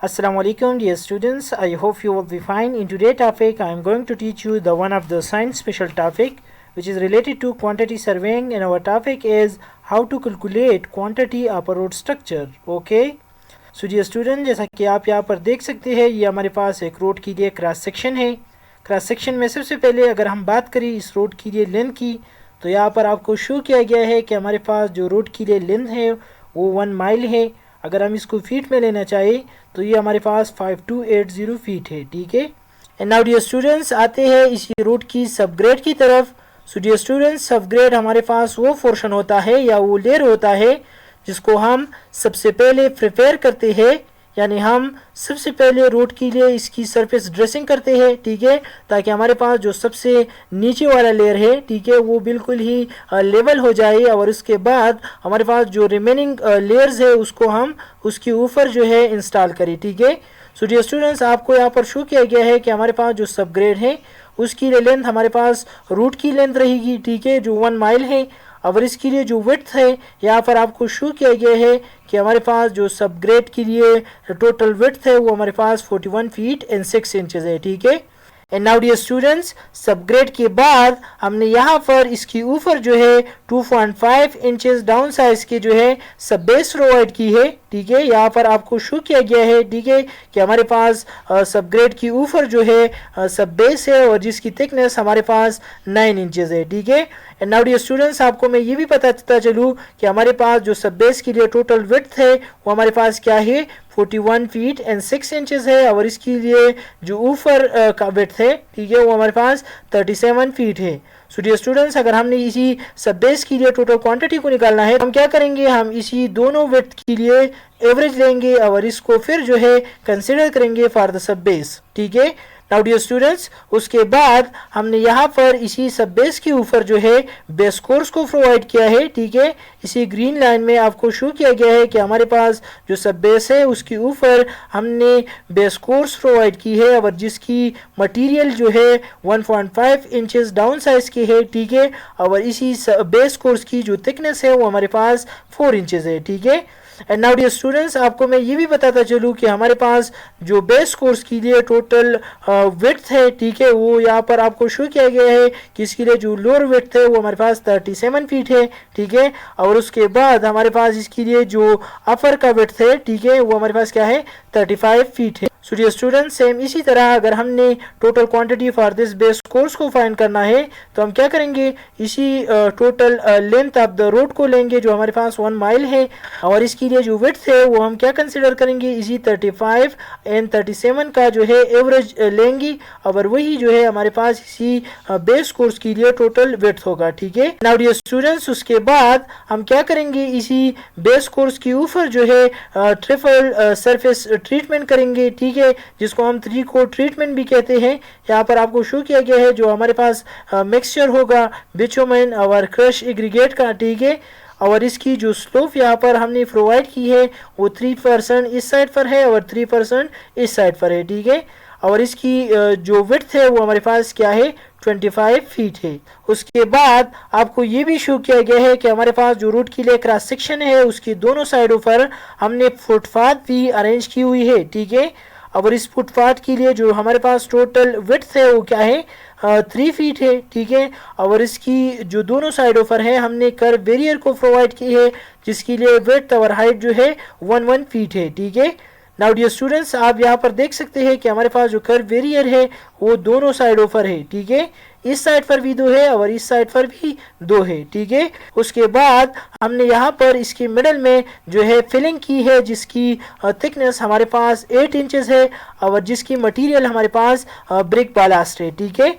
Assalamualaikum dear students, I hope you will be fine. In today's topic I am going to teach you the one of the science special topic which is related to quantity surveying, and our topic is how to calculate quantity of a road structure. Okay, so dear student, जैसा कि आप यहाँ पर देख सकते हैं ये हमारे पास एक रोड के लिए क्रॉस सेक्शन है। क्रॉस सेक्शन में सबसे पहले अगर हम बात करें इस रोड के लिए लेंथ की, तो यहाँ पर आपको शो किया गया है कि हमारे पास जो रोड के लिए लेंथ है वो 1 माइल है। अगर हम इसको फीट में लेना चाहें तो ये हमारे पास 5280 फीट है। ठीक है, एंड नाउ डियर स्टूडेंट्स आते हैं इसी रोड की सब ग्रेड की तरफ। सो डियर स्टूडेंट्स, सब ग्रेड हमारे पास वो पोर्शन होता है या वो लेयर होता है जिसको हम सबसे पहले प्रिपेयर करते हैं, यानी हम सबसे पहले रोड के लिए इसकी सरफेस ड्रेसिंग करते हैं। ठीक है, ताकि हमारे पास जो सबसे नीचे वाला लेयर है, ठीक है, वो बिल्कुल ही लेवल हो जाए, और उसके बाद हमारे पास जो रिमेनिंग लेयर्स है उसको हम उसके ऊपर जो है इंस्टॉल करें। ठीक है, सो डियर स्टूडेंट्स, आपको यहाँ पर शो किया गया है कि हमारे पास जो सब ग्रेड है उसकी लेंथ हमारे पास रूट की लेंथ रहेगी। ठीक है, जो 1 माइल है, और इसके लिए जो विड्थ है यहाँ पर आपको शो किया गया है कि हमारे पास जो सब ग्रेड के लिए टोटल विड्थ है वो हमारे पास 41 फीट एंड 6 इंचेस है। ठीक है, एंड नाउ डियर स्टूडेंट्स, सब ग्रेड के बाद हमने यहाँ पर इसके ऊपर जो है 2.5 इंचेस डाउन साइज के जो है सब बेस प्रोवाइड की है। ठीक है, यहाँ पर आपको शो किया गया है, ठीक है, कि हमारे पास सब ग्रेड के ऊपर जो है सब बेस है और जिसकी थिकनेस हमारे पास 9 इंचेस है। ठीक है, एंड नाउ डियर स्टूडेंट्स, आपको मैं ये भी पता चलूँ कि हमारे पास जो सब बेस के लिए टोटल विड्थ है वो हमारे पास क्या है 41 फीट एंड 6 इंचेस है, और इसके लिए जो ऊपर का विड्थ है, ठीक है, वो हमारे पास 37 फीट है। सो डियर स्टूडेंट्स, अगर हमने इसी सब बेस के लिए टोटल क्वांटिटी को निकालना है, हम क्या करेंगे, हम इसी दोनों विड्थ के लिए एवरेज लेंगे और इसको फिर जो है कंसिडर करेंगे फॉर द सब बेस। ठीक है, नाउ डियर स्टूडेंट्स, उसके बाद हमने यहाँ पर इसी सब बेस के ऊपर जो है बेस कोर्स को प्रोवाइड किया है। ठीक है, इसी ग्रीन लाइन में आपको शो किया गया है कि हमारे पास जो सब बेस है उसके ऊपर हमने बेस कोर्स प्रोवाइड की है, और जिसकी मटेरियल जो है 1.5 इंचेस डाउन साइज की है। ठीक है, और इसी बेस कोर्स की जो थिकनेस है वो हमारे पास 4 इंचेस है। ठीक है, एंड नाउ डियर स्टूडेंट्स, आपको मैं ये भी बताता चलूँ कि हमारे पास जो बेस कोर्स के लिए टोटल विड्थ है, ठीक है, वो यहाँ पर आपको शो किया गया है कि इसके लिए जो लोअर विड्थ है वो हमारे पास 37 फीट है। ठीक है, और उसके बाद हमारे पास इसके लिए जो अपर का विड्थ है, ठीक है, वो हमारे पास क्या है 35 फीट है। सो डियर स्टूडेंट्स, सेम इसी तरह अगर हमने total quantity for this base course को फाइंड करना है तो हम क्या करेंगे, इसी total length of the road को लेंगे जो हमारे पास 1 माइल है, और इसके लिए जो विड्थ है वो हम क्या कंसिडर करेंगे, इसी 35 एंड 37 का जो है एवरेज लेंगे, और वही जो है हमारे पास इसी बेस कोर्स के लिए टोटल विड्थ होगा। ठीक है, नाउ डियर स्टूडेंट्स, उसके बाद हम क्या करेंगे, इसी बेस कोर्स के ऊपर जो है ट्रिपल सरफेस ट्रीटमेंट करेंगे। ठीक है, जिसको हम 3 कोट ट्रीटमेंट भी कहते हैं। यहाँ पर आपको शो किया गया है जो हमारे पास मिक्सचर होगा बिटुमेन और क्रश एग्रीगेट का। ठीक है, और इसकी जो स्लोप यहाँ पर हमने प्रोवाइड की है वो 3% इस साइड पर है और 3% इस साइड पर है। ठीक है, और इसकी जो विड्थ है वो हमारे पास क्या है 25 फीट है। उसके बाद आपको ये भी शो किया गया है कि हमारे पास जो रोड के लिए क्रॉस सेक्शन है उसकी दोनों साइडों पर हमने फुटपाथ भी अरेंज की हुई है। ठीक है, और इस फुटपाथ के लिए जो हमारे पास टोटल विड्थ है वो क्या है 3 फीट है। ठीक है, और इसकी जो दोनों साइडों पर है हमने कर्व बैरियर को प्रोवाइड की है जिसके लिए विड्थ और हाइट जो है 1 फीट है। ठीक है, नाउ डियर स्टूडेंट्स, आप यहाँ पर देख सकते हैं कि हमारे पास जो कर्व बैरियर है वो दोनों साइडों पर है। ठीक है, इस साइड पर भी 2 है और इस साइड पर भी 2 है। ठीक है, उसके बाद हमने यहाँ पर इसके मिडल में जो है फिलिंग की है जिसकी थिकनेस हमारे पास 8 इंचेस है, और जिसकी मटेरियल हमारे पास ब्रिक बालास्ट है। ठीक है,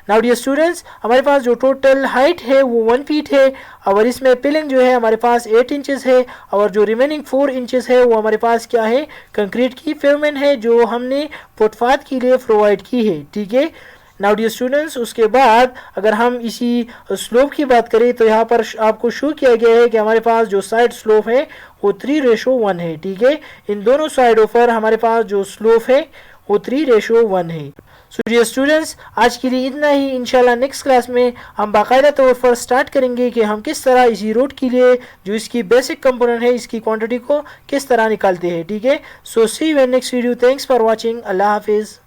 नाउ डियर स्टूडेंट्स, हमारे पास जो टोटल हाइट है वो 1 फीट है, और इसमें पिलिंग जो है हमारे पास 8 इंचेस है, और जो रिमेनिंग 4 इंचेस है वो हमारे पास क्या है कंक्रीट की पेवमेंट है जो हमने फुटपाथ के लिए प्रोवाइड की है। ठीक है, नाउ डियर स्टूडेंट्स, उसके बाद अगर हम इसी स्लोप की बात करें तो यहाँ पर आपको शो किया गया है कि हमारे पास जो साइड स्लोप है वो 3:1 है। ठीक है, इन दोनों साइडों पर हमारे पास जो स्लोप है वो 3:1 है। सो डियर स्टूडेंट्स, आज के लिए इतना ही। इंशाल्लाह नेक्स्ट क्लास में हम बाकायदा तौर पर स्टार्ट करेंगे कि हम किस तरह इसी रूट के लिए जो इसकी बेसिक कंपोनेंट है इसकी क्वांटिटी को किस तरह निकालते हैं। ठीक है, so see you in next video. Thanks for watching. अल्लाह हाफिज़।